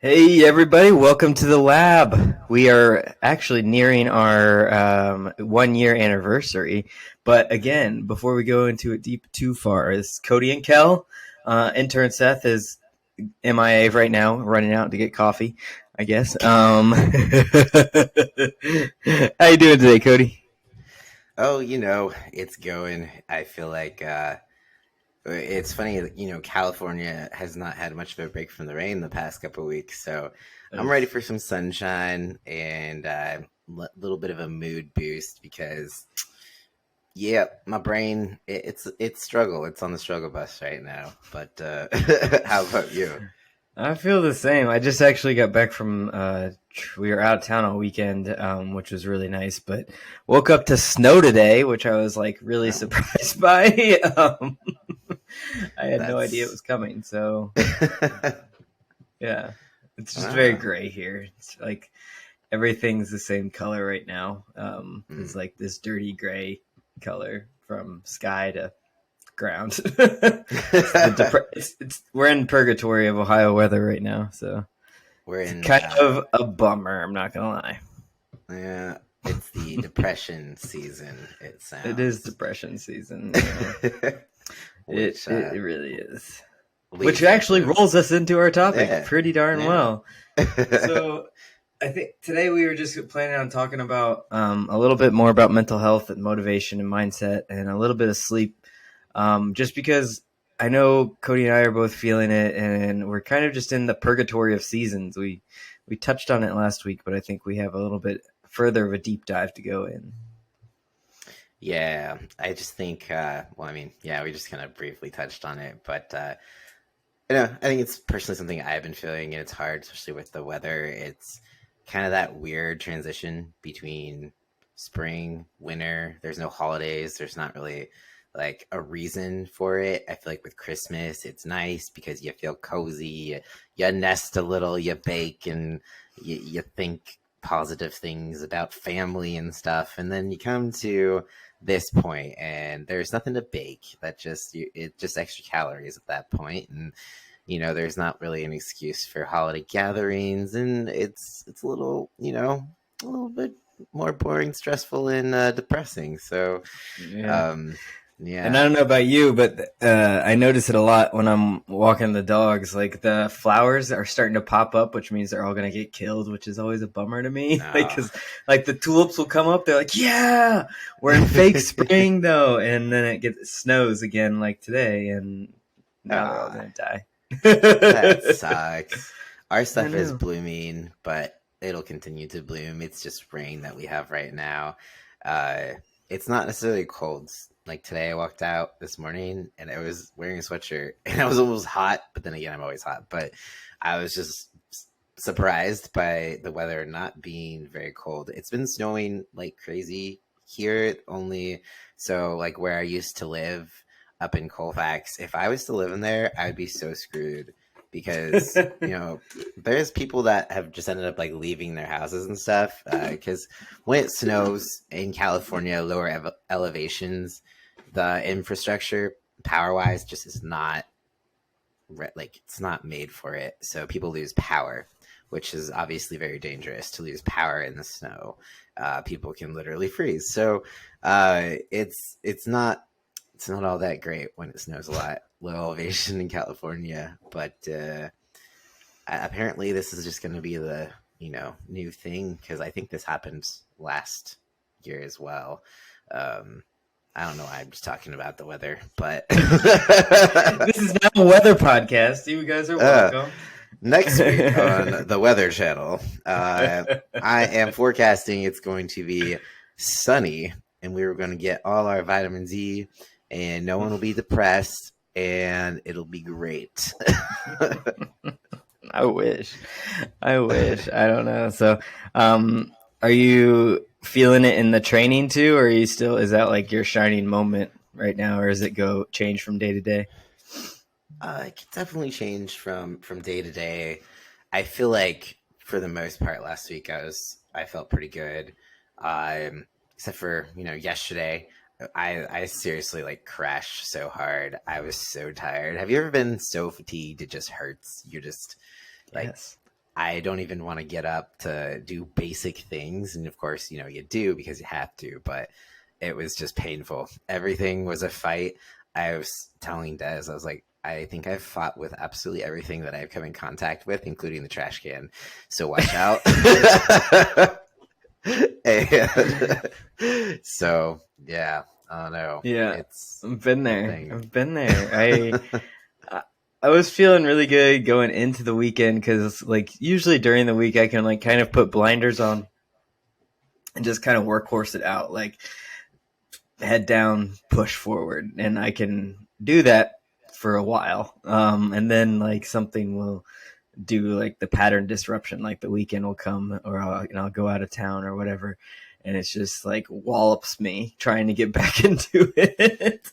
Hey everybody, welcome to the lab. We are actually nearing our 1 year anniversary. But again, before we go into it deep too far, is Cody and Kel. Intern Seth is MIA right now, running out to get coffee, I guess. How you doing today, Cody? Oh, it's going. I feel like it's funny that, California has not had much of a break from the rain the past couple of weeks. So I'm ready for some sunshine and a little bit of a mood boost because, yeah, my brain, it's struggle. It's on the struggle bus right now. But how about you? I feel the same. I just actually got back from we were out of town all weekend, which was really nice. But woke up to snow today, which I was like really Oh, surprised by. I had no idea it that's was coming. So yeah, it's just very wow. gray here. It's like everything's the same color right now. It's Mm. like this dirty gray color from sky to ground. We're in purgatory of Ohio weather right now, so We're it's in kind of a bummer. I'm not gonna lie. yeah, it's the depression season, it It is sounds. depression season. Yeah, it Which it, it really is. Which leads actually into rolls us into our topic yeah, pretty darn yeah. well. So I think today we were just planning on talking about a little bit more about mental health and motivation and mindset, and a little bit of sleep. Just because I know Cody and I are both feeling it, and we're kind of just in the purgatory of seasons. We touched on it last week, but I think we have a little bit further of a deep dive to go in. Yeah, I just think well, I mean, yeah, we just kind of briefly touched on it, but I think it's personally something I've been feeling, and it's hard, especially with the weather. It's kind of that weird transition between spring, winter. There's no holidays. There's not really like a reason for it. I feel like with Christmas, it's nice because you feel cozy, you nest a little, you bake, and you think positive things about family and stuff. And then you come to this point, and there's nothing to bake. It just extra calories at that point, and there's not really an excuse for holiday gatherings, and it's a little, a little bit more boring, stressful, and depressing. So, Yeah. um, And I yeah, don't know about you, but I notice it a lot when I'm walking the dogs. Like the flowers are starting to pop up, which means they're all going to get killed, which is always a bummer to me. Like, no, cause like the tulips will come up, they're like, yeah, we're in fake spring though, and then it snows again like today, and now they're all ah, going to die. that sucks. Our I stuff is know. blooming, but it'll continue to bloom. It's just rain that we have right now. Uh, it's not necessarily cold. Like today, I walked out this morning and I was wearing a sweatshirt and I was almost hot. But then again, I'm always hot. But I was just surprised by the weather not being very cold. It's been snowing like crazy here. Only so like where I used to live up in Colfax. If I was to live in there, I'd be so screwed because there's people that have just ended up like leaving their houses and stuff because when it snows in California, lower elevations, the infrastructure power wise just is not like it's not made for it. So people lose power, which is obviously very dangerous to lose power in the snow. People can literally freeze. So it's not all that great when it snows a lot. Low elevation in California, but apparently this is just going to be the new thing because I think this happened last year as well. Um, I don't know why I'm just talking about the weather, but This is now a weather podcast. You guys are uh, welcome. next week on the Weather Channel, I am forecasting it's going to be sunny, and we are going to get all our vitamin D, and no one will be depressed, and it'll be great. I wish. I wish. I don't know. So, are you feeling it in the training too, or are you still? Is that like your shining moment right now, or does it go change from day to day? It could definitely change from day to day. I feel like for the most part last week I felt pretty good. Except for, yesterday I seriously like crashed so hard. I was so tired. Have you ever been so fatigued it just hurts? You're just like Yes. I don't even want to get up to do basic things. And of course, you do because you have to, but it was just painful. Everything was a fight. I was telling Des, I was like, I think I've fought with absolutely everything that I've come in contact with, including the trash can. So watch out. And so, yeah, I don't know. Yeah, It's I've been a there. thing. I've been there. I I was feeling really good going into the weekend because like usually during the week I can like kind of put blinders on and just kind of workhorse it out, like head down, push forward, and I can do that for a while. And then like something will do like the pattern disruption, like the weekend will come, or I'll go out of town or whatever, and it's just like wallops me trying to get back into it.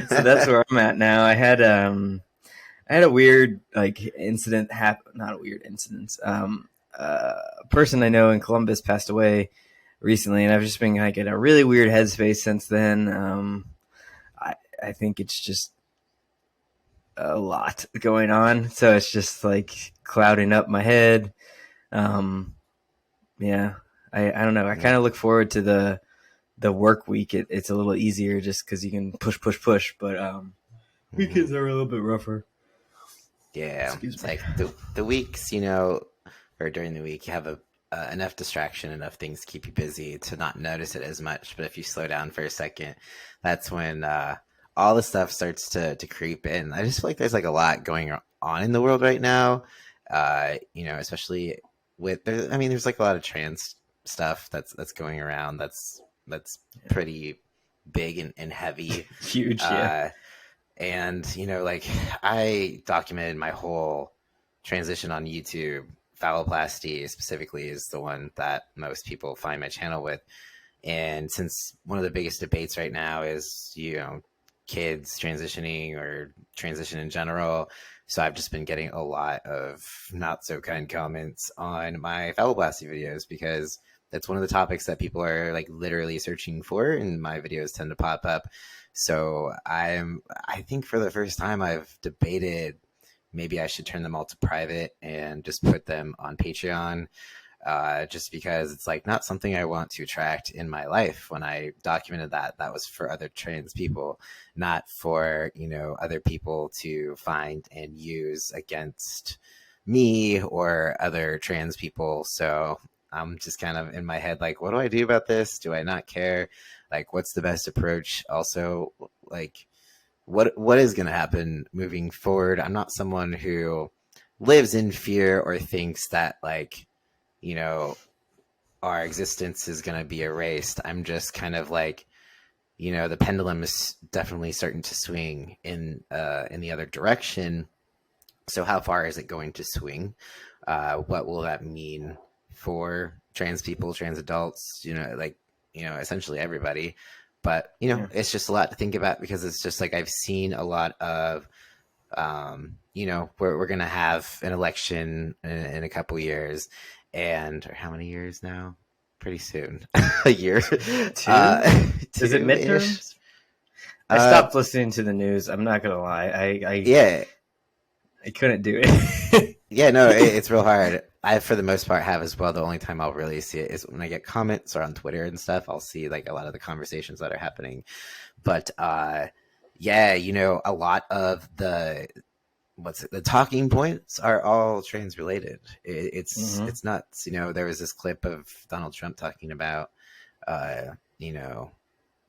So that's where I'm at now. I had a weird like incident happen. Not a weird incident. A person I know in Columbus passed away recently, and I've just been like in a really weird headspace since then. I think it's just a lot going on, so it's just like clouding up my head. Um, yeah, I don't know. I kind Yeah. of look forward to the work week. It's a little easier just because you can push, but Mhm. weekends are a little bit rougher. Yeah, Excuse it's me. like the weeks, or during the week, you have enough distraction, enough things to keep you busy to not notice it as much. But if you slow down for a second, that's when all the stuff starts to creep in. I just feel like there's like a lot going on in the world right now. Especially I mean, there's like a lot of trans stuff that's going around. That's pretty big and heavy. Huge, yeah. Uh, and, like I documented my whole transition on YouTube. Phalloplasty specifically is the one that most people find my channel with. And since one of the biggest debates right now is, kids transitioning or transition in general, so I've just been getting a lot of not so kind comments on my phalloplasty videos because that's one of the topics that people are like literally searching for, and my videos tend to pop up. So I think for the first time I've debated maybe I should turn them all to private and just put them on Patreon, just because it's like not something I want to attract in my life. When I documented that was for other trans people, not for, other people to find and use against me or other trans people. So I'm just kind of in my head like, what do I do about this? Do I not care? Like, what's the best approach? Also, like, what is going to happen moving forward? I'm not someone who lives in fear or thinks that, like, you know, our existence is going to be erased. I'm just kind of like, the pendulum is definitely starting to swing in the other direction. So how far is it going to swing? What will that mean for trans people, trans adults? Essentially everybody. But Yeah. it's just a lot to think about because it's just like I've seen a lot of we're going to have an election in a couple years, and or how many years now? Pretty soon, a year, Two? Is it two ish. midterms? I Uh, stopped listening to the news. I'm not gonna lie. yeah, I couldn't do it. yeah. No, it's real hard. I, for the most part, have as well. The only time I'll really see it is when I get comments or on Twitter and stuff. I'll see like a lot of the conversations that are happening. But yeah, a lot of the talking points are all trans related. It's Hmm. nuts. There was this clip of Donald Trump talking about uh, you know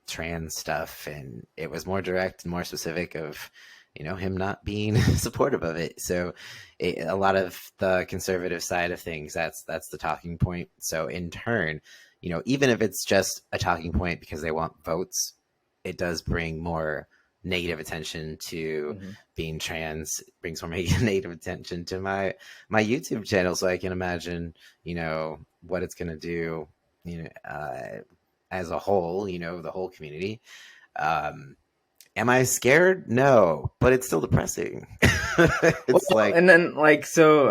trans stuff, and it was more direct and more specific of him not being supportive of it. So a lot of the conservative side of things, that's the talking point. So in turn, even if it's just a talking point because they want votes, it does bring more negative attention to Hmm. being trans, brings more negative attention to my YouTube channel. So I can imagine what it's going to do, as a whole, the whole community. um Am I scared? No, but it's still depressing. It's Well, like, and then like so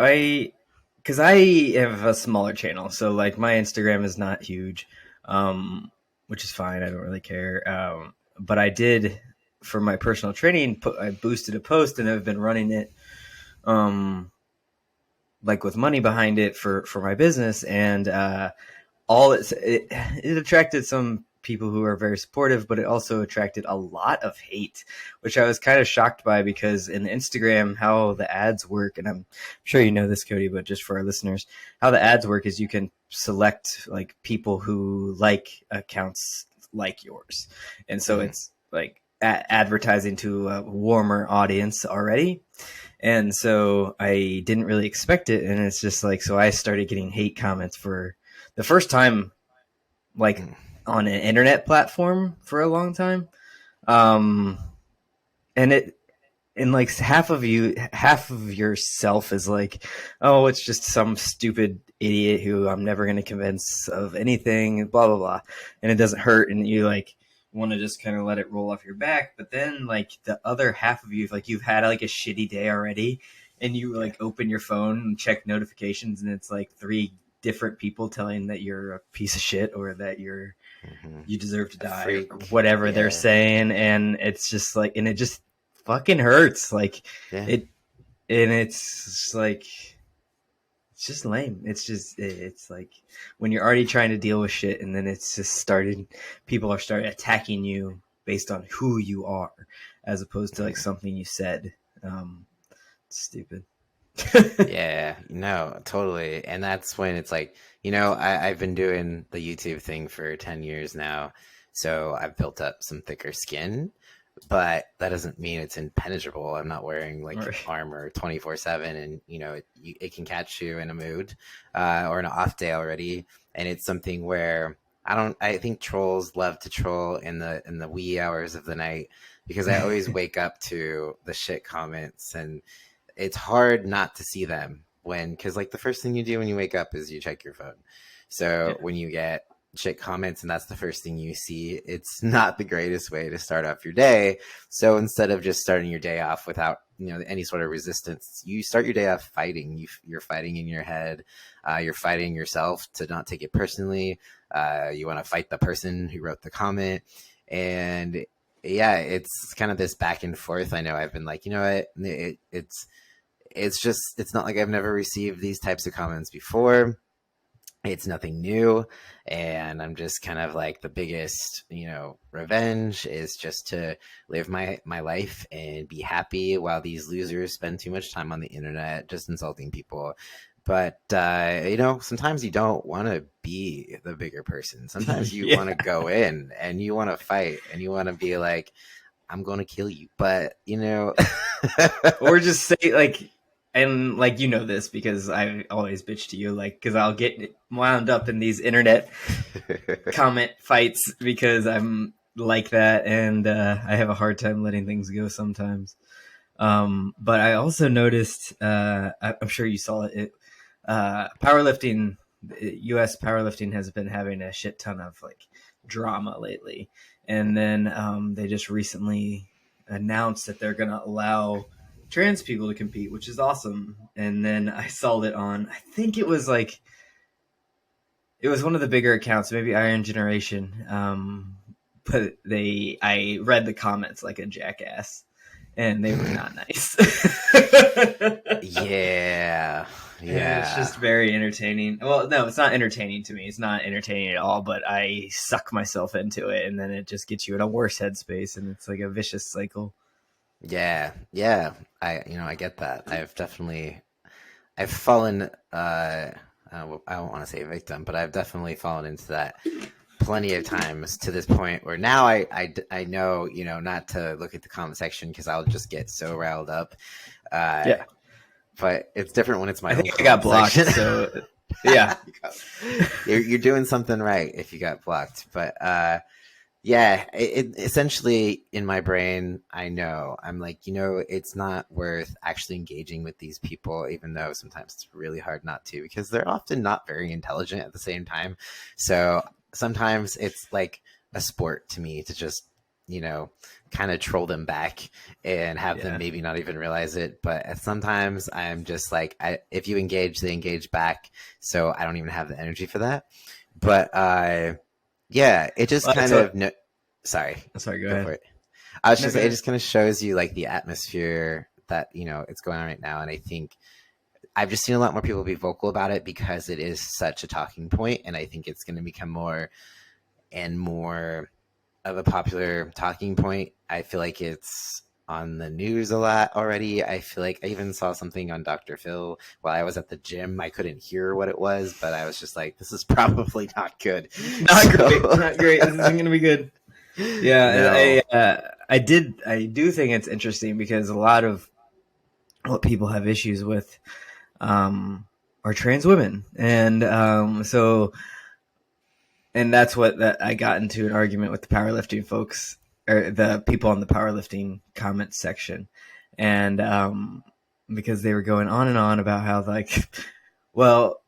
because I have a smaller channel, so like my Instagram is not huge, um, which is fine. I don't really care. But I did for my personal training. I boosted a post, and I've been running it. Um, like with money behind it for my business, and all it attracted some people who are very supportive, but it also attracted a lot of hate, which I was kind of shocked by, because in Instagram, how the ads work, and I'm sure you know this, Cody, but just for our listeners, how the ads work is you can select like people who like accounts like yours, and so Mm-hmm. it's like advertising to a warmer audience already. And so I didn't really expect it, and it's just like, so I started getting hate comments for the first time, like on an internet platform for a long time. Um, and it, and like half of yourself is like, oh, it's just some stupid idiot who I'm never going to convince of anything, blah blah blah, and it doesn't hurt, and you like want to just kind of let it roll off your back. But then like the other half of you, like you've had like a shitty day already, and you Yeah. like open your phone and check notifications, and it's like three different people telling that you're a piece of shit, or that Mm-hmm. you deserve to A die, or freak. whatever they're Yeah. saying. And it's just like, and it just fucking hurts, like Yeah. it, and it's just like, it's just lame. It's just, it's like when you're already trying to deal with shit, and then it's just started, people are starting attacking you based on who you are, as opposed to like Mhm. something you said. It's stupid. Yeah, no, totally. And that's when it's like, I've been doing the YouTube thing for 10 years now. So I've built up some thicker skin, but that doesn't mean it's impenetrable. I'm not wearing like Right. armor 24/7, and it can catch you in a mood, or an off day already. And it's something where I think trolls love to troll in the wee hours of the night, because I always wake up to the shit comments, and it's hard not to see them because like the first thing you do when you wake up is you check your phone. So Yeah. when you get shit comments and that's the first thing you see, it's not the greatest way to start off your day. So instead of just starting your day off without any sort of resistance, you start your day off fighting. You're fighting in your head. You're fighting yourself to not take it personally. You want to fight the person who wrote the comment, and yeah, it's kind of this back and forth. I know I've been like, it's not like I've never received these types of comments before. It's nothing new, and I'm just kind of like, the biggest revenge is just to live my life and be happy, while these losers spend too much time on the internet just insulting people. But sometimes you don't want to be the bigger person. Sometimes you want to Yeah. go in and you want to fight and you want to be like, I'm going to kill you. But Or just say like, and like, you know this because I always bitch to you, like, because I'll get wound up in these internet comment fights because I'm like that, and I have a hard time letting things go sometimes. But I also noticed, I'm sure you saw it, powerlifting, U.S. powerlifting has been having a shit ton of like drama lately, and then they just recently announced that they're going to allow trans people to compete, which is awesome. And then I saw it on, I think it was like, it was one of the bigger accounts, maybe Iron Generation. But I read the comments like a jackass, and they were not nice. Yeah, And it's yeah, just very entertaining. Well, no, it's not entertaining to me. It's not entertaining at all, but I suck myself into it, and then it just gets you in a worse headspace, and it's like a vicious cycle. yeah, yeah. I get that. I've fallen. I don't want to say victim, but I've definitely fallen into that plenty of times, to this point where now I know not to look at the comment section because I'll just get so riled up. Uh, Yeah, but it's different when it's my I own think I got comment blocked, section. so yeah. You're doing something right if you got blocked. But yeah, essentially in my brain, I know I'm like, it's not worth actually engaging with these people, even though sometimes it's really hard not to, because they're often not very intelligent at the same time. So sometimes it's like a sport to me to just, kind of troll them back and have them Yeah. maybe not even realize it. But sometimes I'm just like, if you engage, they engage back. So I don't even have the energy for that. But yeah, it just Well, kind of sorry, sorry, go go for ahead. it. I was No, just go saying, it ahead. just kind of shows you like the atmosphere that it's going on right now, and I think I've just seen a lot more people be vocal about it because it is such a talking point, and I think it's going to become more and more of a popular talking point. I feel like it's on the news a lot already. I feel like I even saw something on Dr. Phil while I was at the gym. I couldn't hear what it was, but I was just like, this is probably not good. Not great, So, not great. This isn't going to be good. Yeah, no. I do think it's interesting because a lot of what people have issues with um, are trans women, and and that's what that I got into an argument with the powerlifting folks or the people on the powerlifting comments section, and because they were going on and on about how like, well,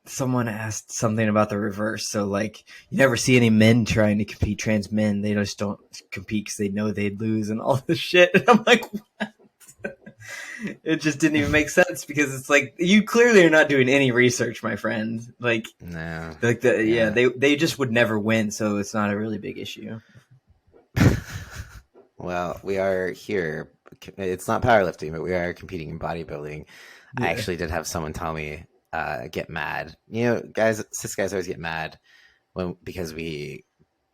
someone asked something about the reverse, so like you never see any men trying to compete, trans men, they just don't compete because they know they'd lose and all this shit, and I'm like, it just didn't even make sense because it's like you clearly are not doing any research, my friend. No. Like the yeah, Yeah. they just would never win, so it's not a really big issue. Well, we are here. It's not powerlifting, but we are competing in bodybuilding. I Yeah, actually did have someone tell me, get mad. You know, guys, cis guys always get mad when because we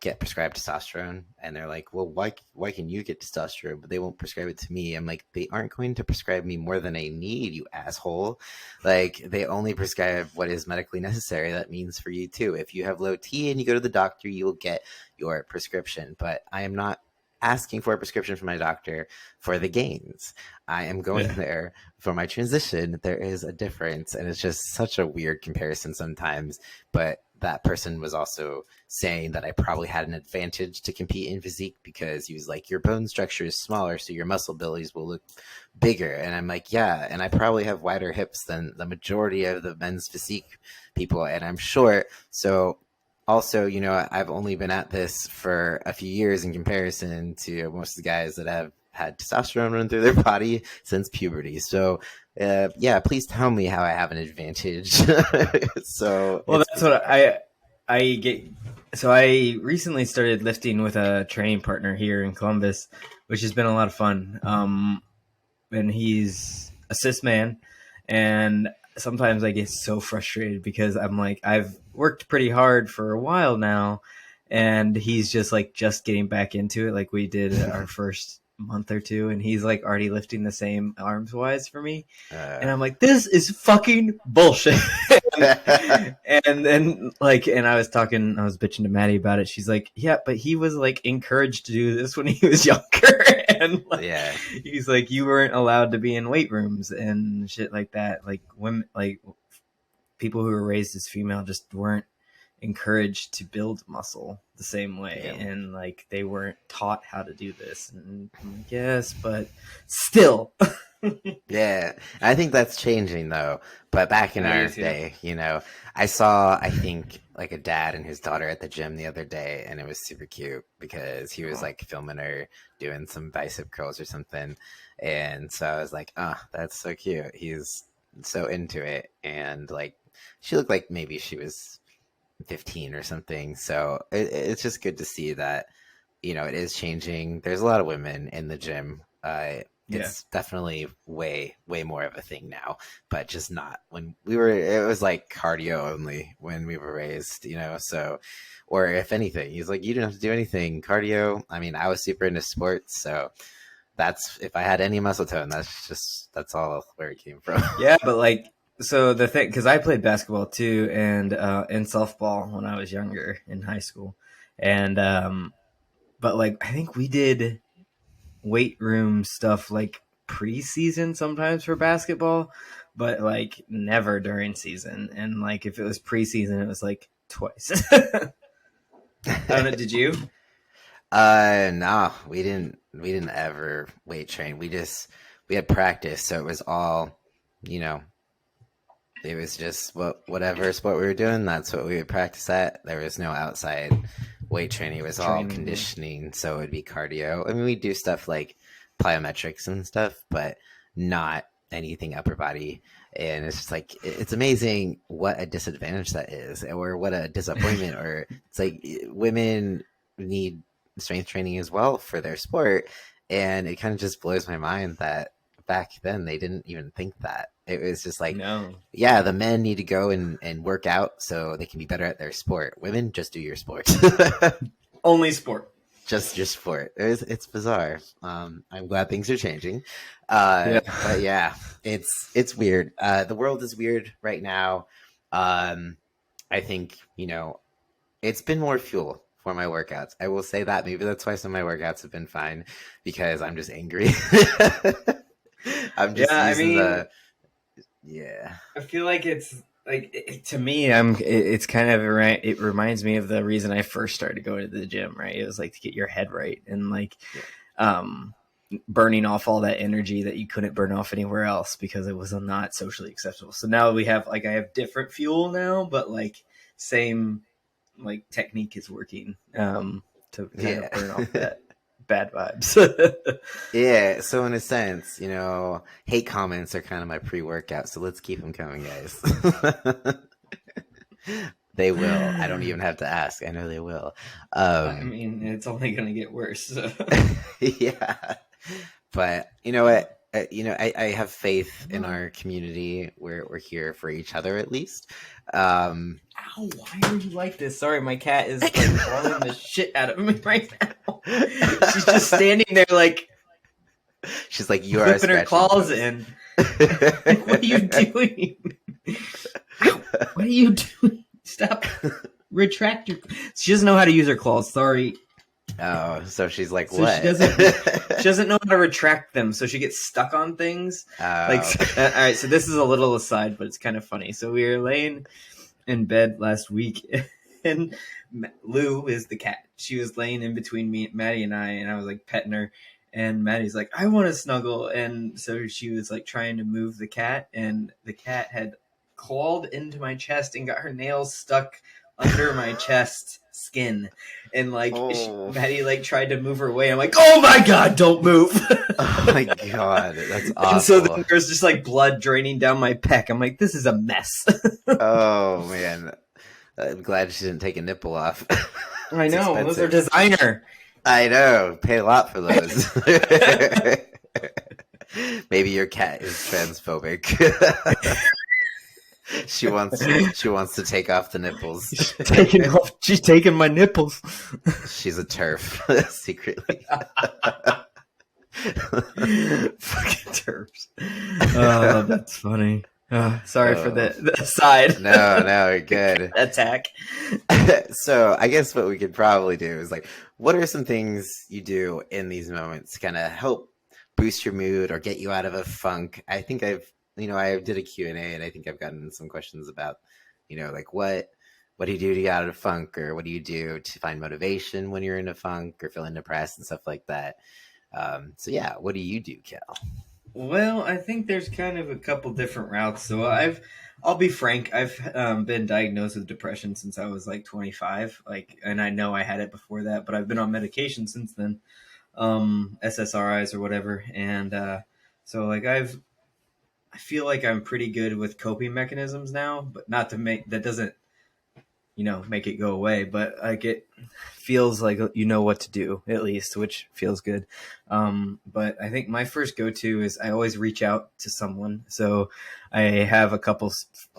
get prescribed testosterone, and they're like, "Well, why can you get testosterone, but they won't prescribe it to me?" I'm like, "They aren't going to prescribe me more than I need, you asshole. Like, they only prescribe what is medically necessary. That means for you too. If you have low T and you go to the doctor, you will get your prescription. But I am not." Asking for a prescription from my doctor for the gains. I am going yeah, there for my transition. There is a difference, and it's just such a weird comparison sometimes. But that person was also saying that I probably had an advantage to compete in physique because he was like, your bone structure is smaller, so your muscle bellies will look bigger. And I'm like, yeah, and I probably have wider hips than the majority of the men's physique people, and I'm short. So also, you know, I've only been at this for a few years in comparison to most of the guys that have had testosterone run through their body since puberty. So, yeah, please tell me how I have an advantage. So well, it's that's what bizarre. I get. So I recently started lifting with a training partner here in Columbus, which has been a lot of fun. And he's a cis man, and sometimes I get so frustrated because I'm like, I've worked pretty hard for a while now, and he's just like just getting back into it, like we did our first month or two, and he's like already lifting the same arms wise for me, and uh, I'm like, this is fucking bullshit. And then like, and I was bitching to Maddie about it. She's like, yeah, but he was like encouraged to do this when he was younger, and like, yeah, he's like, you weren't allowed to be in weight rooms and shit like that. Like women, like people who were raised as female just weren't encouraged to build muscle the same way, yeah. and like they weren't taught how to do this. And I'm like, yes, but still. Yeah, I think that's changing though. But back in I do our too. day, you know, I saw, I think, like a dad and his daughter at the gym the other day, and it was super cute because he was like filming her doing some bicep curls or something. And so I was like, oh, that's so cute. He's so into it. And like, she looked like maybe she was 15 or something. So it's just good to see that, you know, it is changing. There's a lot of women in the gym. Yeah. It's definitely way more of a thing now, but just not when we were. It was like cardio only when we were raised, you know. So, or if anything, he's like, you don't have to do anything cardio. I mean, I was super into sports, so that's if I had any muscle tone, that's all where it came from. Yeah, but like, so the thing, because I played basketball too, and in softball when I was younger in high school, and but like I think we did weight room stuff like preseason sometimes for basketball, but like never during season. And like if it was preseason, it was like twice. I don't know. Did you? No, we didn't ever weight train. We had practice, so it was all, you know, it was just whatever sport we were doing, that's what we would practice at. There was no outside weight training. It was all Training? Yeah. conditioning, so it would be cardio. I mean, we do stuff like plyometrics and stuff, but not anything upper body. And it's just like it's amazing what a disadvantage that is, or what a disappointment. Or it's like women need strength training as well for their sport, and it kind of just blows my mind that back then they didn't even think that. It was just like, No. yeah, the men need to go and work out so they can be better at their sport. Women, just do your sport. Only sport. Just your sport. It's bizarre. I'm glad things are changing. Yeah. But yeah, it's weird. The world is weird right now. Um, I think, it's been more fuel for my workouts. I will say that. Maybe that's why some of my workouts have been fine, because I'm just angry. I'm Yeah, just I using mean, the yeah. I feel like it's like to me, it's kind of right. It reminds me of the reason I first started going to the gym. Right, it was like to get your head right and like, Yeah. um, burning off all that energy that you couldn't burn off anywhere else because it was not socially acceptable. So now we have like I have different fuel now, but like same like technique is working, to kind Yeah. of burn off that bad vibes. Yeah, so in a sense, hate comments are kind of my pre-workout, so let's keep them coming, guys. They will. I don't even have to ask. I know they will. I Um, mean, it's only going to get worse. So. yeah. But you know what? I have faith in our community. We're here for each other at least. Um, Ow, why are you like this? Sorry, my cat is like clawing the shit out of me right now. She's just standing there like she's like, you are a flipping her scratching claws post. in. Like, what are you doing? Ow, what are you doing? Stop. Retract your. She doesn't know how to use her claws. Sorry. Oh, so she's like, So what? she doesn't know how to retract them, so she gets stuck on things. Like, Okay. all right. So this is a little aside, but it's kind of funny. So we were laying in bed last week, and Lou is the cat. She was laying in between me, Maddie, and I was like petting her. And Maddie's like, I want to snuggle. And so she was like trying to move the cat, and the cat had clawed into my chest and got her nails stuck under my chest skin. And like, Oh, Maddie like tried to move her away. I'm like, oh my God, don't move. oh my god, that's And so awful. then there's just like blood draining down my pec. I'm like, this is a mess. Oh man, I'm glad she didn't take a nipple off. I It's know, those are expensive. designer. I know. Pay a lot for those. Maybe your cat is transphobic. she wants to take off the nipples. She's taking my nipples. She's a turf secretly. Fucking terps. Oh, that's funny. Sorry for Oh, the side no, you're good. attack. So I guess what we could probably do is like, what are some things you do in these moments to kind of help boost your mood or get you out of a funk? I think I did a Q&A and I think I've gotten some questions about, like what do you do to get out of a funk, or what do you do to find motivation when you're in a funk or feeling depressed and stuff like that. So yeah, what do you do, Cal? Well, I think there's kind of a couple different routes. So I'll be frank, I've been diagnosed with depression since I was like 25. Like, and I know I had it before that, but I've been on medication since then, SSRIs or whatever. And so like I feel like I'm pretty good with coping mechanisms now, but not to make that doesn't make it go away, but like it feels like you know what to do at least, which feels good. But I think my first go-to is I always reach out to someone. So I have a couple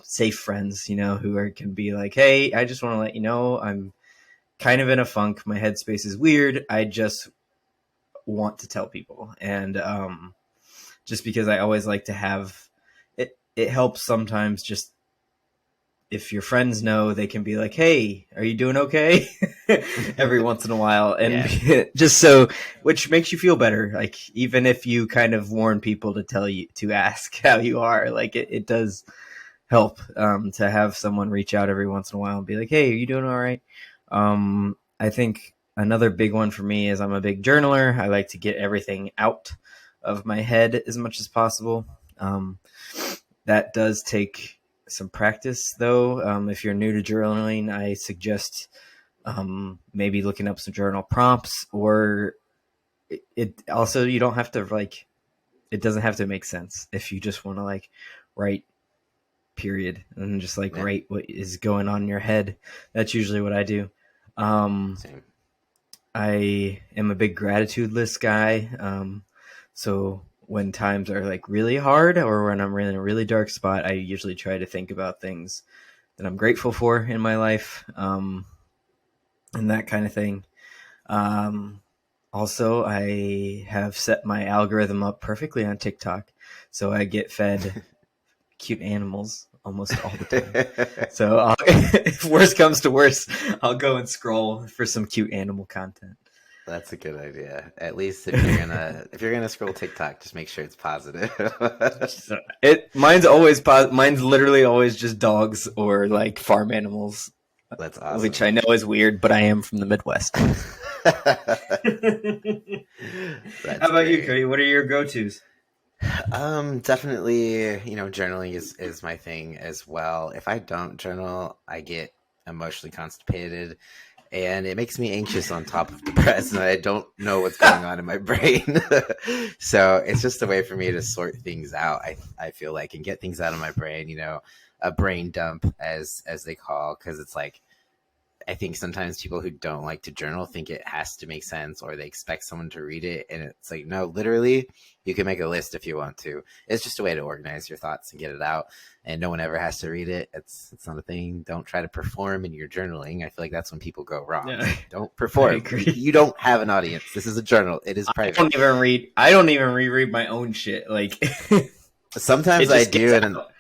safe friends, can be like, hey, I just want to let you know I'm kind of in a funk. My headspace is weird. I just want to tell people. And just because I always like to have it helps sometimes just if your friends know, they can be like, hey, are you doing okay? Every once in a while. And Yeah, just so, which makes you feel better. Like, even if you kind of warn people to tell you, to ask how you are, like, it does help to have someone reach out every once in a while and be like, hey, are you doing all right? I think another big one for me is I'm a big journaler. I like to get everything out of my head as much as possible. That does take some practice, though. If you're new to journaling, I suggest maybe looking up some journal prompts, or it also, you don't have to like, it doesn't have to make sense. If you just want to like write period and just like yeah, write what is going on in your head, that's usually what I do. um, same. I am a big gratitude list guy. So when times are like really hard or when I'm really in a really dark spot, I usually try to think about things that I'm grateful for in my life, and that kind of thing. Um, Also, I have set my algorithm up perfectly on TikTok, so I get fed cute animals almost all the time. So if worst comes to worst, I'll go and scroll for some cute animal content. That's a good idea. At least if you're gonna scroll TikTok, just make sure it's positive. So mine's literally always just dogs or like farm animals, That's which awesome. I know is weird, but I am from the Midwest. How That's about you, great. Cody? What are your go-tos? Definitely, journaling is my thing as well. If I don't journal, I get emotionally constipated and it makes me anxious on top of depressed and I don't know what's going on in my brain. So it's just a way for me to sort things out. I feel like and get things out of my brain, a brain dump as they call, because it's like I think sometimes people who don't like to journal think it has to make sense or they expect someone to read it. And it's like, no, literally, you can make a list if you want to. It's just a way to organize your thoughts and get it out. And no one ever has to read it. It's not a thing. Don't try to perform in your journaling. I feel like that's when people go wrong. It's Yeah, like, don't I perform. agree. You don't have an audience. This is a journal, it is I private. don't even read. I don't even reread my own shit. Like it Sometimes I just gets do. And out.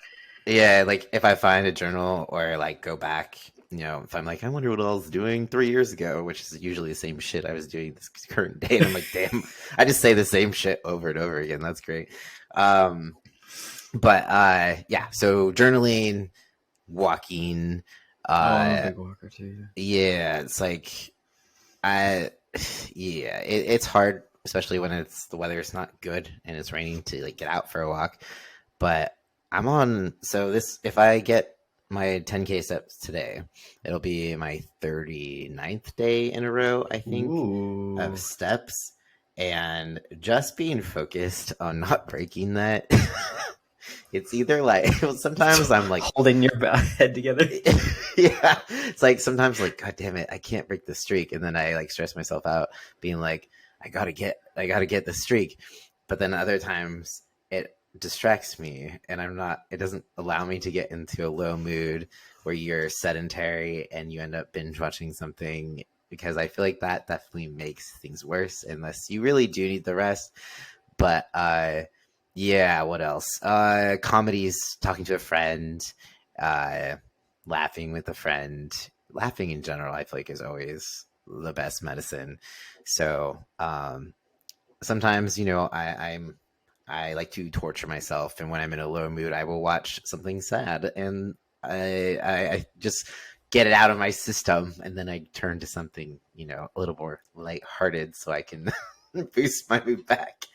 yeah, like if I find a journal or like go back, if I'm like, I wonder what I was doing 3 years ago, which is usually the same shit I was doing this current day. And I'm like, damn, I just say the same shit over and over again. That's great. Um, but yeah, so journaling, walking, Oh, I'm a uh, big walker too. yeah, it's like I, yeah, it's hard, especially when the weather is not good and it's raining to like get out for a walk. But I'm on. So this, if I get my 10K steps today, it'll be my 39th day in a row, I think, of Ooh, steps. And just being focused on not breaking that, it's either like sometimes I'm like, holding your head together. yeah, it's like sometimes like, God damn it, I can't break the streak, and then I like stress myself out, being like, I gotta get the streak, but then other times it distracts me, and it doesn't allow me to get into a low mood where you're sedentary and you end up binge watching something because I feel like that definitely makes things worse unless you really do need the rest. But yeah, what else? Comedies, talking to a friend, uh, laughing with a friend. Laughing in general, I feel like is always the best medicine. So sometimes, I like to torture myself, and when I'm in a low mood, I will watch something sad, and I just get it out of my system, and then I turn to something, a little more lighthearted, so I can boost my mood back.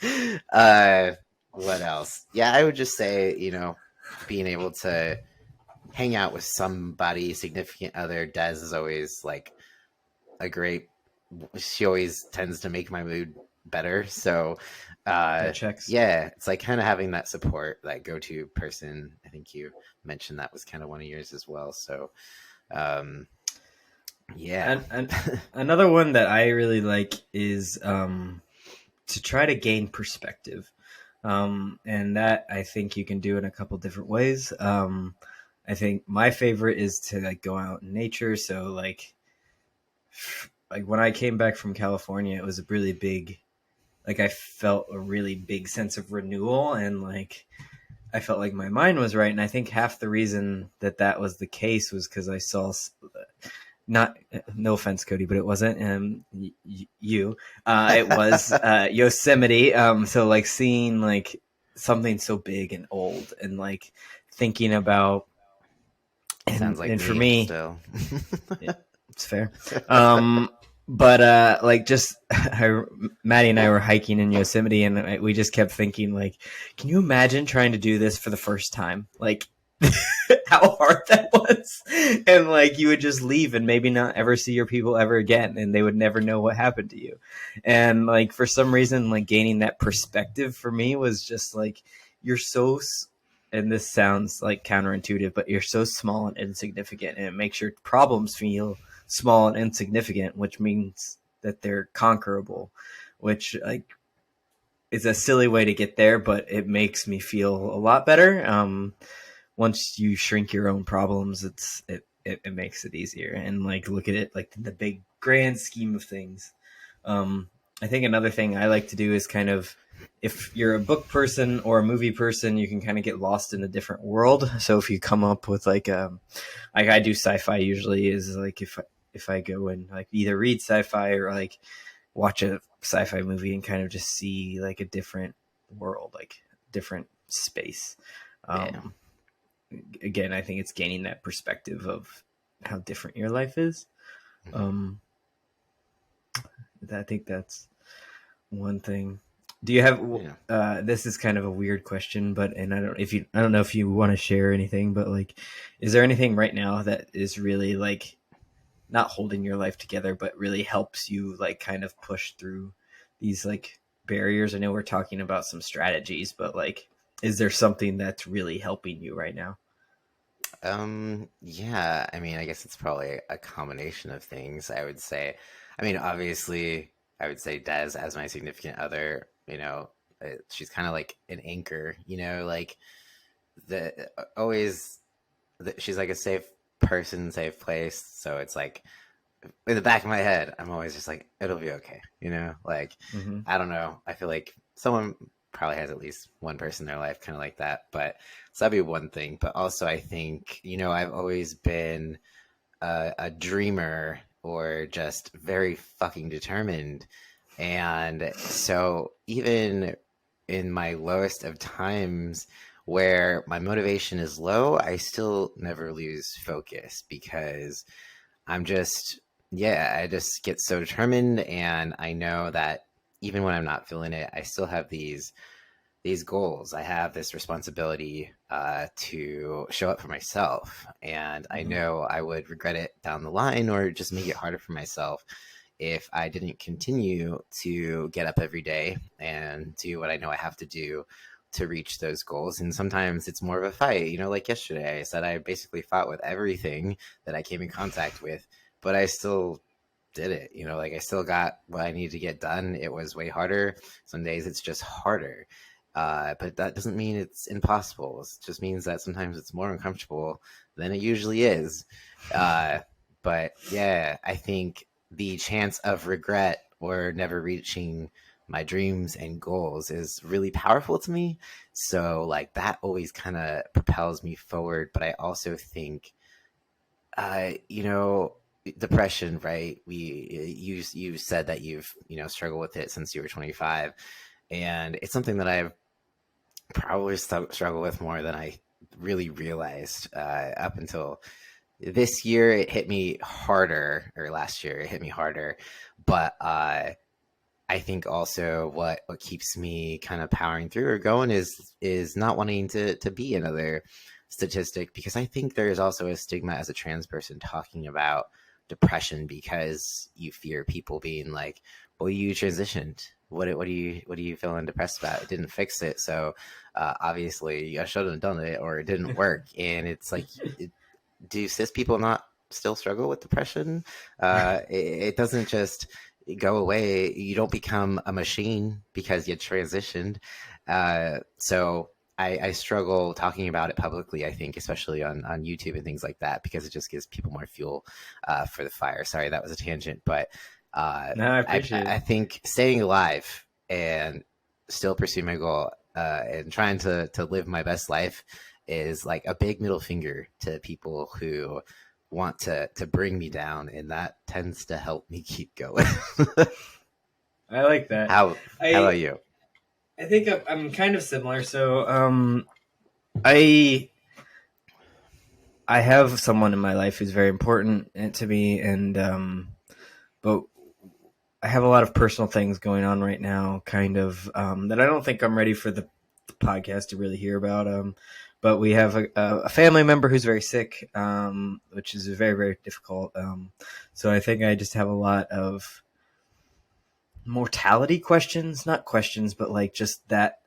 Uh, what else? Yeah, I would just say, being able to hang out with somebody, significant other. Des is always like a great. She always tends to make my mood better. So, That checks. yeah, it's like kind of having that support, that go-to person. I think you mentioned that was kind of one of yours as well. So, um, yeah. And another one that I really like is to try to gain perspective. And that I think you can do in a couple different ways. I think my favorite is to like go out in nature. So like when I came back from California, it was a really big, like I felt a really big sense of renewal, and like I felt like my mind was right. And I think half the reason that that was the case was because I saw, not, no offense, Cody, but it wasn't you. It was Yosemite. So like seeing like something so big and old, and like thinking about, Sounds like and for me me, still. it's fair. Um, but like just Maddie and I were hiking in Yosemite, and we just kept thinking like, can you imagine trying to do this for the first time? Like how hard that was, and like you would just leave and maybe not ever see your people ever again, and they would never know what happened to you. And like for some reason, like gaining that perspective for me was just like, you're so, and this sounds like counterintuitive, but you're so small and insignificant, and it makes your problems feel small and insignificant, which means that they're conquerable, which like it's a silly way to get there, but it makes me feel a lot better. Once you shrink your own problems, it makes it easier, and like look at it like the big grand scheme of things. I think another thing I like to do is kind of, if you're a book person or a movie person, you can kind of get lost in a different world. So if you come up with like I do sci-fi usually, is like if I go and like either read sci-fi or like watch a sci-fi movie and kind of just see like a different world, like different space. Yeah. Um, Again, I think it's gaining that perspective of how different your life is. Mhm. Um, I think that's one thing. Do you have? Yeah. This is kind of a weird question, but and I don't know if you want to share anything, but like, is there anything right now that is really like not holding your life together, but really helps you like kind of push through these like barriers? I know we're talking about some strategies, but like, is there something that's really helping you right now? Yeah, I mean, I guess it's probably a combination of things, I would say. I mean, obviously, I would say Des as my significant other, she's kind of like an anchor, like the always she's like a safe person, safe place. So it's like in the back of my head, I'm always just like, it'll be okay. Like, Mm-hmm. I don't know. I feel like someone probably has at least one person in their life kind of like that. But so that'd be one thing. But also, I think, I've always been a dreamer or just very fucking determined. And so even in my lowest of times where my motivation is low, I still never lose focus because I'm just, yeah, I just get so determined, and I know that even when I'm not feeling it, I still have these goals. I have this responsibility to show up for myself, and I Mm-hmm. know I would regret it down the line or just make it harder for myself if I didn't continue to get up every day and do what I know I have to do to reach those goals. And sometimes it's more of a fight, like yesterday, I said I basically fought with everything that I came in contact with, but I still did it. Like I still got what I needed to get done. It was way harder. Some days it's just harder. But that doesn't mean it's impossible. It just means that sometimes it's more uncomfortable than it usually is. Uh, but yeah, I think the chance of regret or never reaching my dreams and goals is really powerful to me. So, like, that always kind of propels me forward. But I also think, you know, depression, right? You said that you've struggled with it since you were 25, and it's something that I've probably struggled with more than I really realized up until this year. It hit me harder, or last year it hit me harder, but I think also what keeps me kind of powering through or going is not wanting to be another statistic, because I think there is also a stigma as a trans person talking about depression because you fear people being like, well, you transitioned, what are you feeling depressed about? It didn't fix it, so obviously I shouldn't have done it, or it didn't work. And it's like, do cis people not still struggle with depression? It doesn't just go away. You don't become a machine because you transitioned. So I struggle talking about it publicly, I think, especially on YouTube and things like that, because it just gives people more fuel for the fire. Sorry, that was a tangent, but No, I I, appreciate I it. think staying alive and still pursuing my goal and trying to live my best life is like a big middle finger to people who want to bring me down, and that tends to help me keep going. I like that. How about I you? I think I'm kind of similar. So I I have someone in my life who's very important to me, and but I have a lot of personal things going on right now, kind of that I don't think I'm ready for the podcast to really hear about. But we have a family member who's very sick, which is very very difficult. So I think I just have a lot of mortality questions, not questions, but like just that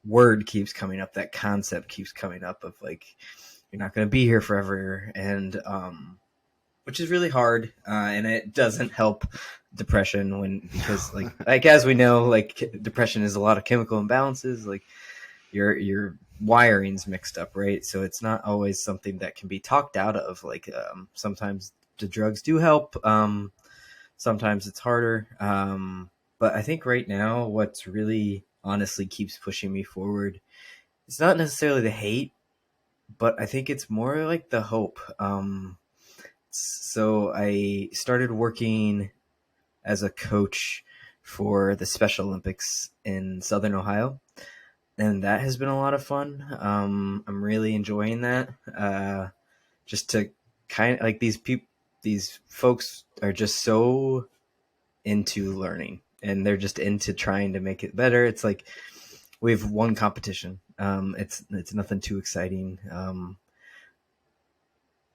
word keeps coming up, that concept keeps coming up of like you're not going to be here forever, and which is really hard, and it doesn't help depression because like as we know, like depression is a lot of chemical imbalances, like your wiring's mixed up, right? So it's not always something that can be talked out of. Like sometimes the drugs do help, sometimes it's harder. But I think right now what's really honestly keeps pushing me forward, it's not necessarily the hate, but I think it's more like the hope. So I started working as a coach for the Special Olympics in Southern Ohio, and that has been a lot of fun. I'm really enjoying that. Just to kind of like these folks are just so into learning, and they're just into trying to make it better. It's like we've won competition. It's nothing too exciting.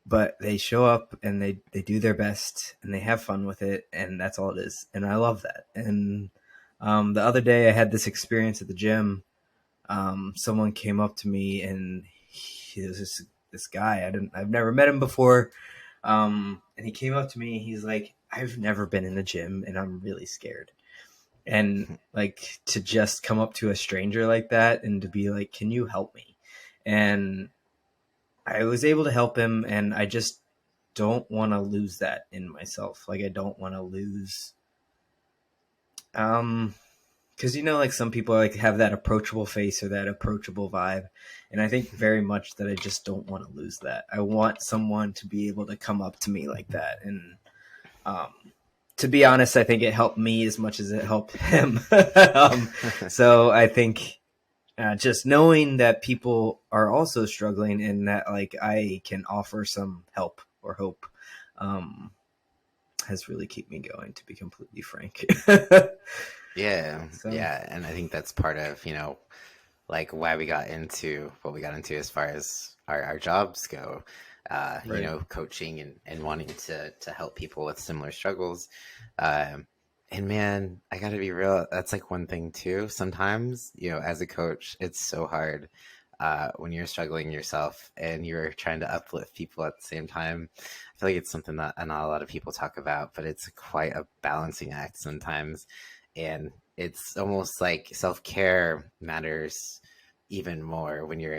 But they show up and they do their best and they have fun with it, and that's all it is. And I love that. And the other day I had this experience at the gym. Someone came up to me and he was this guy. I've never met him before. And he came up to me. He's like, I've never been in a gym and I'm really scared. And like to just come up to a stranger like that and to be like, can you help me? And I was able to help him, and I just don't want to lose that in myself. Like I don't want to lose um because like some people like have that approachable face or that approachable vibe, and I think very much that I just don't want to lose that. I want someone to be able to come up to me like that, and um to be honest, I think it helped me as much as it helped him. So I think just knowing that people are also struggling and that like I can offer some help or hope um, has really kept me going, to be completely frank. Yeah, So yeah, and I think that's part of, like why we got into what we got into as far as our jobs go. right. Coaching and wanting to help people with similar struggles. Um, and man, I gotta be real, that's like one thing too. Sometimes, as a coach, it's so hard when you're struggling yourself and you're trying to uplift people at the same time. I feel like it's something that not a lot of people talk about, but it's quite a balancing act sometimes. And it's almost like self care matters even more when you're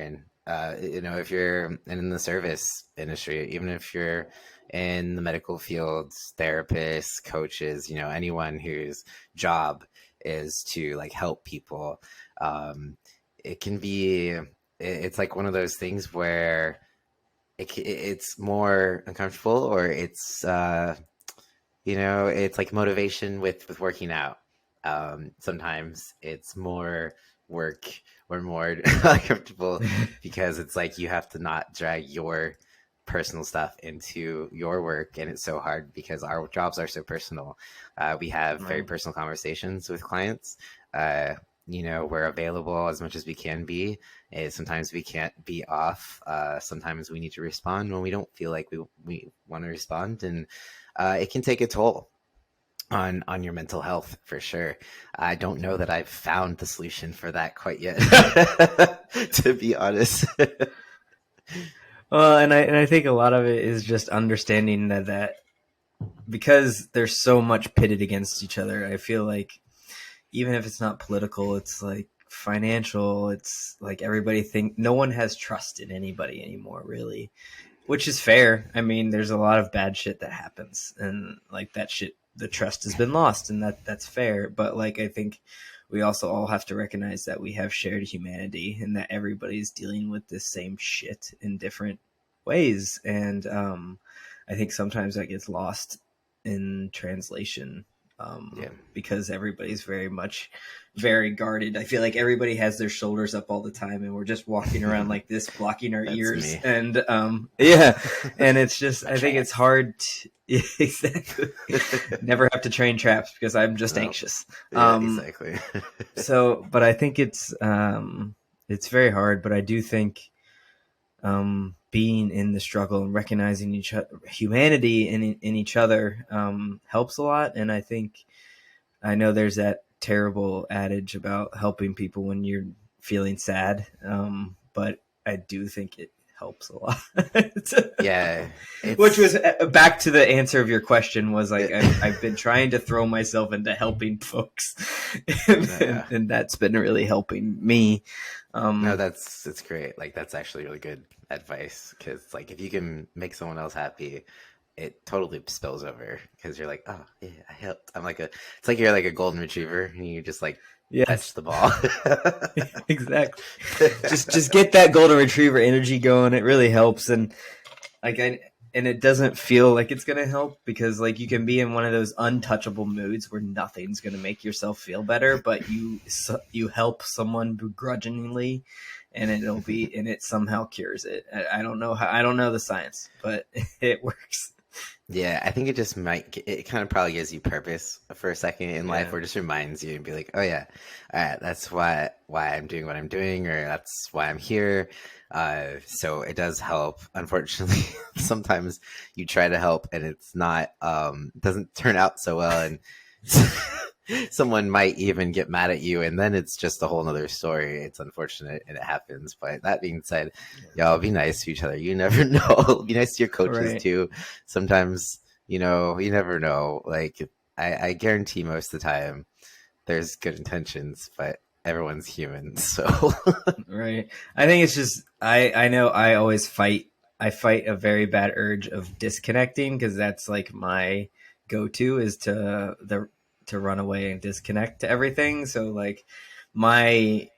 if you're in the service industry, even if you're in the medical fields, therapists, coaches, anyone whose job is to like help people. It can be, it's like one of those things where it's more uncomfortable, or it's like motivation with working out. Sometimes it's more work or more uncomfortable because it's like you have to not drag your personal stuff into your work, and it's so hard because our jobs are so personal. We have very Right. personal conversations with clients. uh, we're available as much as we can be. Sometimes we can't be off. Sometimes we need to respond when we don't feel like we want to respond, and it can take a toll on your mental health for sure. I don't know that I've found the solution for that quite yet, to be honest. Well, and I think a lot of it is just understanding that because they're so much pitted against each other, I feel like even if it's not political, it's like financial. It's like everybody think no one has trust in anybody anymore, really, which is fair. I mean, there's a lot of bad shit that happens, and like that shit, the trust has been lost, and that's fair. But like, I think we also all have to recognize that we have shared humanity, and that everybody's dealing with this same shit in different ways. And I think sometimes that gets lost in translation Yeah, because everybody's very guarded. I feel like everybody has their shoulders up all the time, and we're just walking around like this, blocking our that's ears. me. And yeah, and it's just My I think it's traps. hard. Exactly. Never have to train traps because I'm just No. anxious. Yeah, exactly. So, but I think it's very hard. But I do think being in the struggle and recognizing each other, humanity in each other helps a lot. And I think I know there's that terrible adage about helping people when you're feeling sad, but I do think it helps a lot. Yeah, Which was it's back to the answer of your question was like it, I've been trying to throw myself into helping folks, and, yeah. and that's been really helping me. No, Um, that's great. Like that's actually really good advice because like if you can make someone else happy, it totally spills over because you're like, oh yeah, I helped. I'm like a, it's like you're like a golden retriever and you just like fetch yes, the ball. exactly. Just get that golden retriever energy going. It really helps, and like and it doesn't feel like it's gonna help because like you can be in one of those untouchable moods where nothing's gonna make yourself feel better, but you help someone begrudgingly, and it somehow cures it. I don't know how, I don't know the science, but it works. Yeah, I think it just might, it kind of probably gives you purpose for a second in life Yeah, or just reminds you and be like, oh yeah, all right, that's why I'm doing what I'm doing or that's why I'm here. So it does help. Unfortunately, sometimes you try to help and it's not, doesn't turn out so well and someone might even get mad at you and then it's just a whole nother story. It's unfortunate and it happens. But that being said, y'all be nice to each other. You never know. Be nice to your coaches right. too. Sometimes, you know, you never know. Like I guarantee most of the time there's good intentions, but everyone's human. So Right. I think it's just I know I always I fight a very bad urge of disconnecting because that's like my go-to is to run away and disconnect to everything. So like my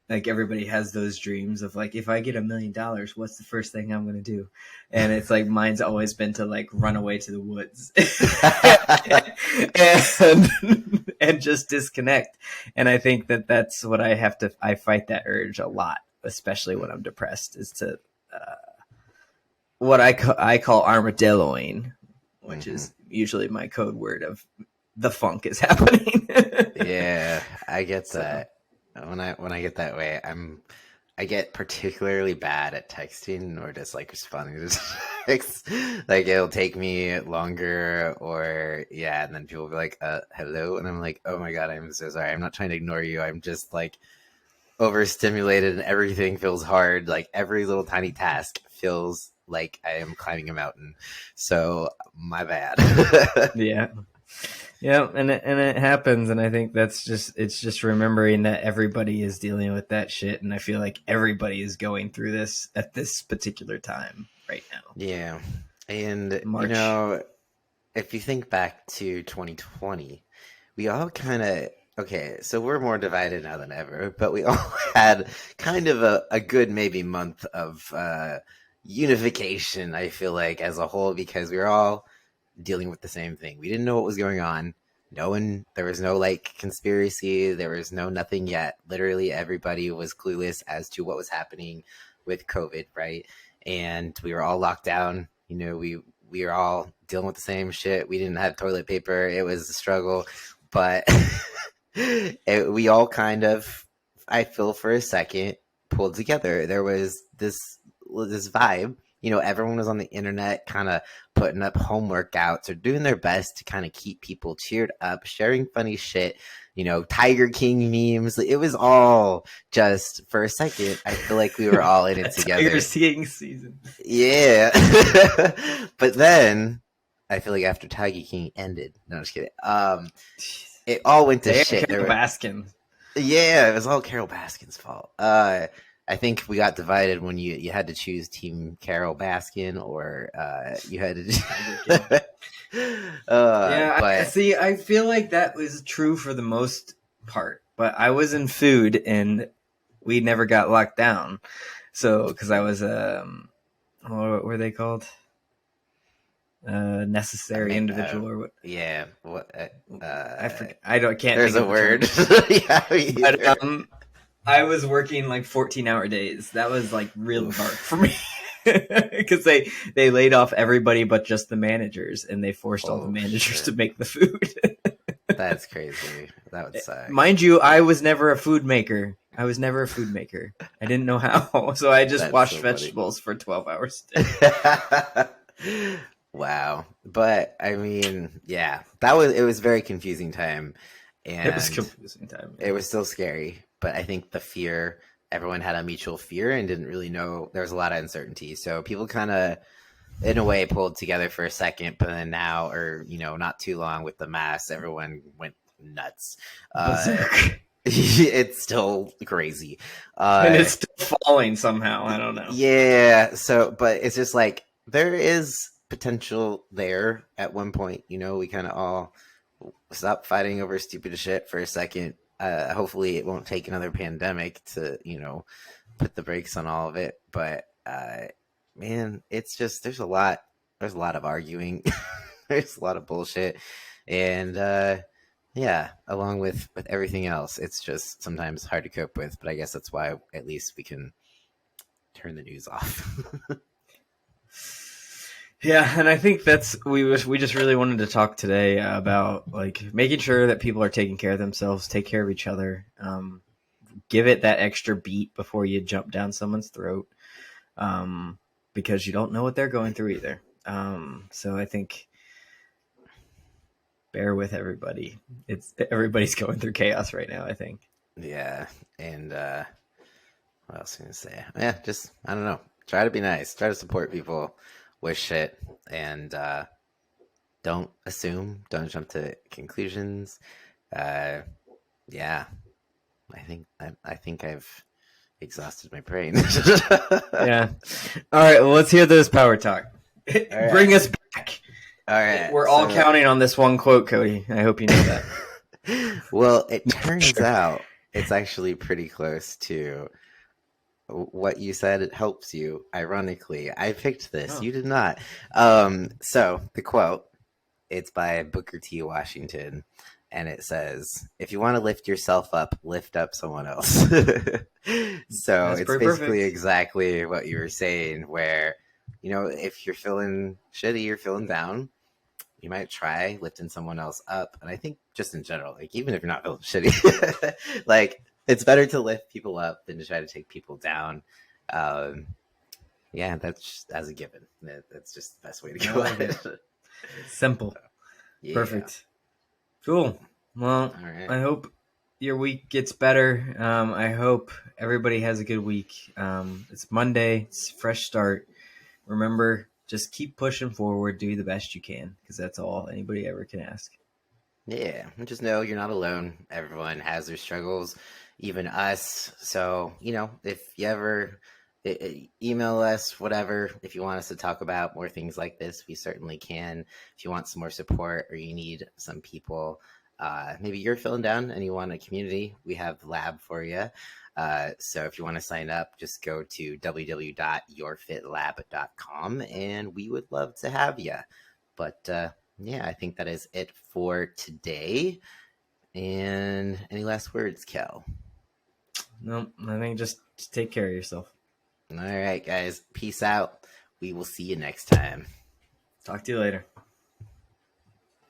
like everybody has those dreams of like if I get $1 million, what's the first thing I'm gonna do? And it's like mine's always been to like run away to the woods and just disconnect. And I think that that's what I fight that urge a lot, especially when I'm depressed, is to uh, what I call armadilloing, which hmm. is usually my code word of the funk is happening. Yeah, I get So that. When I get that way, I get particularly bad at texting or just like responding to texts. Like it'll take me longer or yeah, and then people will be like, hello. And I'm like, oh my God, I'm so sorry. I'm not trying to ignore you. I'm just like overstimulated and everything feels hard. Like every little tiny task feels like I am climbing a mountain. So my bad. yeah, yeah, and it happens, and I think that's just it's just remembering that everybody is dealing with that shit, and I feel like everybody is going through this at this particular time right now. Yeah. And you March. know, if you think back to 2020, we all kind of, okay, so we're more divided now than ever, but we all had kind of a good maybe month of unification, I feel like, as a whole, because we were all dealing with the same thing. We didn't know what was going on. No one, there was no like conspiracy, there was no nothing yet. Literally, everybody was clueless as to what was happening with COVID, right? And we were all locked down. You know, we were all dealing with the same shit. We didn't have toilet paper. It was a struggle, but we all kind of, I feel for a second, pulled together. There was this vibe. You know, everyone was on the internet, kind of putting up home workouts or doing their best to kind of keep people cheered up, sharing funny shit. You know, Tiger King memes. It was all just for a second. I feel like we were all in it Tiger together. skiing season. Yeah. But then I feel like after Tiger King ended, no, I'm just kidding. It all went to They shit. Carol Baskin. Yeah, it was all Carol Baskin's fault. I think we got divided when you had to choose Team Carol Baskin or you had Tiger King. to. Yeah, I But see. I feel like that was true for the most part, but I was in food and we never got locked down. So, because I was what were they called? I Necessary mean, individual or what? yeah, what? I forget. I don't can't There's think a of the term. word. Yeah, me But either. I was working like 14-hour days. That was like real dark for Oof. me. Because they laid off everybody but just the managers, and they forced all the Oh managers to shit, make the food. that's crazy. That would suck. Mind you, I was never a food maker. I was never a food maker. I didn't know how, so I just That's washed so funny. vegetables for 12 hours a day. Wow. But I mean, yeah, that was it was a very confusing time It was and confusing time. it Yeah. was still scary, but I think the fear everyone had a mutual fear and didn't really know. There was a lot of uncertainty, so people kind of, in a way, pulled together for a second, but then now, or not too long with the mask, everyone went nuts. Berserk. It's still crazy. And Uh, it's still falling somehow. I don't know. yeah. So, but it's just like there is potential there at one point. We kind of all stop fighting over stupid shit for a second. Hopefully, it won't take another pandemic to put the brakes on all of it. But man, it's just there's a lot. There's a lot of arguing. There's a lot of bullshit, and yeah, along with everything else, it's just sometimes hard to cope with. But I guess that's why at least we can turn the news off. Yeah, and I think we just really wanted to talk today about like making sure that people are taking care of themselves, take care of each other, give it that extra beat before you jump down someone's throat, because you don't know what they're going through either. So I think bear with everybody. Everybody's going through chaos right now, I think. Yeah, and what else am I gonna say? Yeah, just I don't know. Try to be nice. Try to support people with shit, and don't assume. Don't jump to conclusions. Uh, yeah, I think I've exhausted my brain. Yeah. All right, well, let's hear this power talk. All right. Bring us back. All right. We're all counting on this one quote, Cody. I hope you know that. Well, it turns sure. out it's actually pretty close to what you said. It helps you. Ironically, I picked this. Oh. You did not. So the quote, it's by Booker T. Washington, and it says, "If you want to lift yourself up, lift up someone else." So that's it's basically perfect. Exactly what you were saying, where if you're feeling shitty, you're feeling down, you might try lifting someone else up. And I think just in general, like even if you're not feeling shitty, like it's better to lift people up than to try to take people down. Yeah, that's just, as a given. That's just the best way to go at it. Simple. Yeah. Perfect. Cool. Well, right. I hope your week gets better. I hope everybody has a good week. It's Monday. It's a fresh start. Remember, just keep pushing forward. Do the best you can, because that's all anybody ever can ask. Yeah, just know you're not alone. Everyone has their struggles, even us. So, if you ever email us, whatever, if you want us to talk about more things like this, we certainly can. If you want some more support or you need some people, maybe you're feeling down and you want a community, we have the lab for you. So if you want to sign up, just go to www.yourfitlab.com and we would love to have you. But yeah, I think that is it for today. And any last words, Kel? No, I think just take care of yourself. All right, guys. Peace out. We will see you next time. Talk to you later.